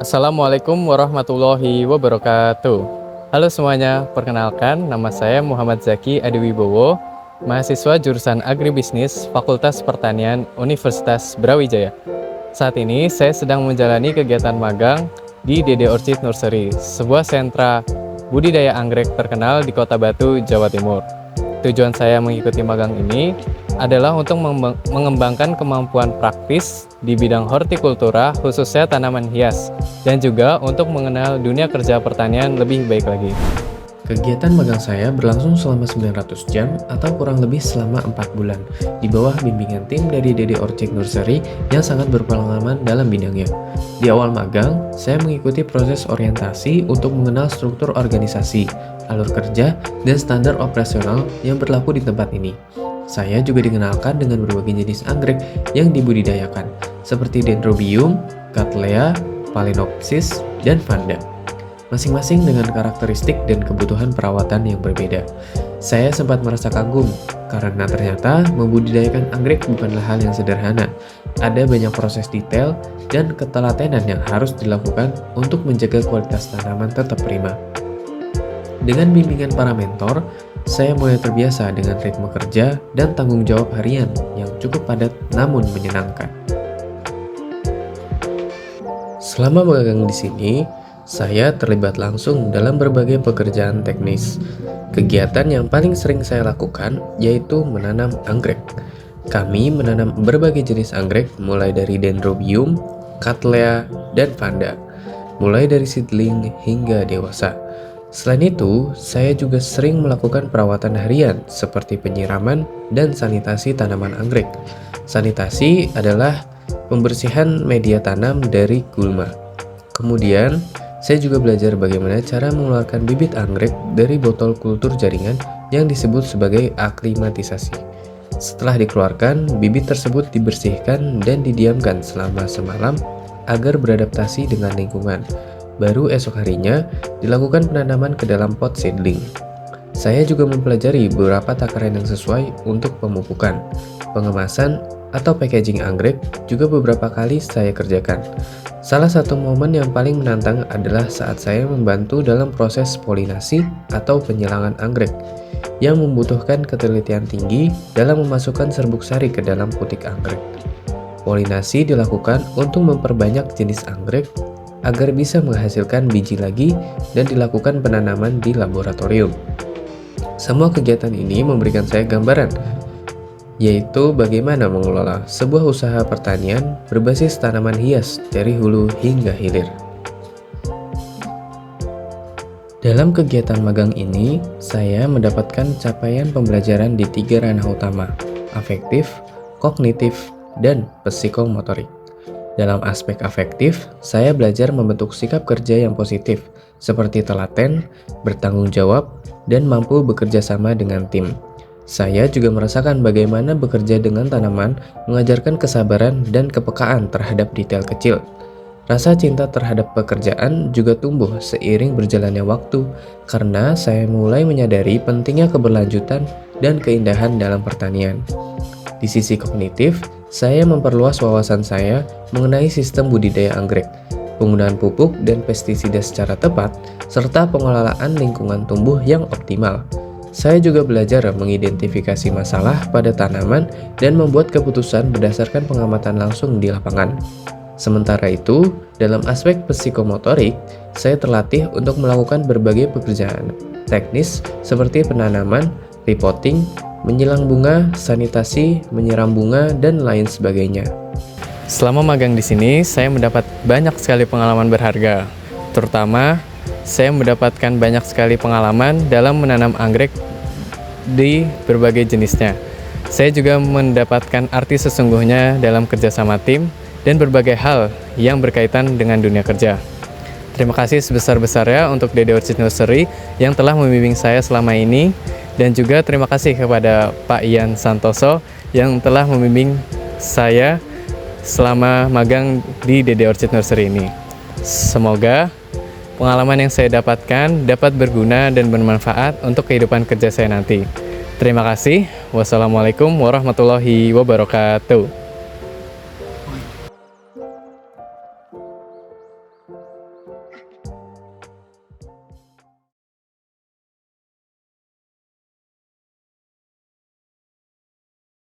Assalamualaikum warahmatullahi wabarakatuh. Halo semuanya, perkenalkan nama saya Muhammad Zaki Adiwibowo, mahasiswa jurusan Agribisnis Fakultas Pertanian Universitas Brawijaya. Saat ini saya sedang menjalani kegiatan magang di DD Orchid Nursery, sebuah sentra budidaya anggrek terkenal di Kota Batu, Jawa Timur. Tujuan saya mengikuti magang ini adalah untuk mengembangkan kemampuan praktis di bidang hortikultura, khususnya tanaman hias, dan juga untuk mengenal dunia kerja pertanian lebih baik lagi. Kegiatan magang saya berlangsung selama 900 jam atau kurang lebih selama 4 bulan di bawah bimbingan tim dari DD Orchid Nursery yang sangat berpengalaman dalam bidangnya. Di awal magang, saya mengikuti proses orientasi untuk mengenal struktur organisasi, alur kerja, dan standar operasional yang berlaku di tempat ini. Saya juga dikenalkan dengan berbagai jenis anggrek yang dibudidayakan, seperti Dendrobium, Cattleya, Phalaenopsis, dan Vanda. Masing-masing dengan karakteristik dan kebutuhan perawatan yang berbeda. Saya sempat merasa kagum, karena ternyata membudidayakan anggrek bukanlah hal yang sederhana. Ada banyak proses detail dan ketelatenan yang harus dilakukan untuk menjaga kualitas tanaman tetap prima. Dengan bimbingan para mentor, saya mulai terbiasa dengan ritme kerja dan tanggung jawab harian yang cukup padat namun menyenangkan. Selama magang di sini, saya terlibat langsung dalam berbagai pekerjaan teknis. Kegiatan yang paling sering saya lakukan yaitu menanam anggrek. Kami menanam berbagai jenis anggrek mulai dari Dendrobium, Cattleya, dan Vanda, mulai dari seedling hingga dewasa. Selain itu, saya juga sering melakukan perawatan harian seperti penyiraman dan sanitasi tanaman anggrek. Sanitasi adalah pembersihan media tanam dari gulma. Kemudian, saya juga belajar bagaimana cara mengeluarkan bibit anggrek dari botol kultur jaringan yang disebut sebagai aklimatisasi. Setelah dikeluarkan, bibit tersebut dibersihkan dan didiamkan selama semalam agar beradaptasi dengan lingkungan. Baru esok harinya dilakukan penanaman ke dalam pot seedling. Saya juga mempelajari beberapa takaran yang sesuai untuk pemupukan, pengemasan, atau packaging anggrek juga beberapa kali saya kerjakan. Salah satu momen yang paling menantang adalah saat saya membantu dalam proses polinasi atau penyilangan anggrek yang membutuhkan ketelitian tinggi dalam memasukkan serbuk sari ke dalam putik anggrek. Polinasi dilakukan untuk memperbanyak jenis anggrek agar bisa menghasilkan biji lagi dan dilakukan penanaman di laboratorium. Semua kegiatan ini memberikan saya gambaran yaitu bagaimana mengelola sebuah usaha pertanian berbasis tanaman hias dari hulu hingga hilir. Dalam kegiatan magang ini, saya mendapatkan capaian pembelajaran di 3 ranah utama, afektif, kognitif, dan psikomotorik. Dalam aspek afektif, saya belajar membentuk sikap kerja yang positif, seperti telaten, bertanggung jawab, dan mampu bekerja sama dengan tim. Saya juga merasakan bagaimana bekerja dengan tanaman mengajarkan kesabaran dan kepekaan terhadap detail kecil. Rasa cinta terhadap pekerjaan juga tumbuh seiring berjalannya waktu karena saya mulai menyadari pentingnya keberlanjutan dan keindahan dalam pertanian. Di sisi kognitif, saya memperluas wawasan saya mengenai sistem budidaya anggrek, penggunaan pupuk dan pestisida secara tepat, serta pengelolaan lingkungan tumbuh yang optimal. Saya juga belajar mengidentifikasi masalah pada tanaman dan membuat keputusan berdasarkan pengamatan langsung di lapangan. Sementara itu, dalam aspek psikomotorik, saya terlatih untuk melakukan berbagai pekerjaan teknis seperti penanaman, repotting, menyilang bunga, sanitasi, menyiram bunga, dan lain sebagainya. Selama magang di sini, saya mendapat banyak sekali pengalaman berharga. Terutama, saya mendapatkan banyak sekali pengalaman dalam menanam anggrek di berbagai jenisnya. Saya juga mendapatkan arti sesungguhnya dalam kerjasama tim dan berbagai hal yang berkaitan dengan dunia kerja. Terima kasih sebesar-besarnya untuk DD Orchid Nursery yang telah membimbing saya selama ini, dan juga terima kasih kepada Pak Ian Santoso yang telah membimbing saya selama magang di DD Orchid Nursery ini. Semoga pengalaman yang saya dapatkan dapat berguna dan bermanfaat untuk kehidupan kerja saya nanti. Terima kasih. Wassalamualaikum warahmatullahi wabarakatuh.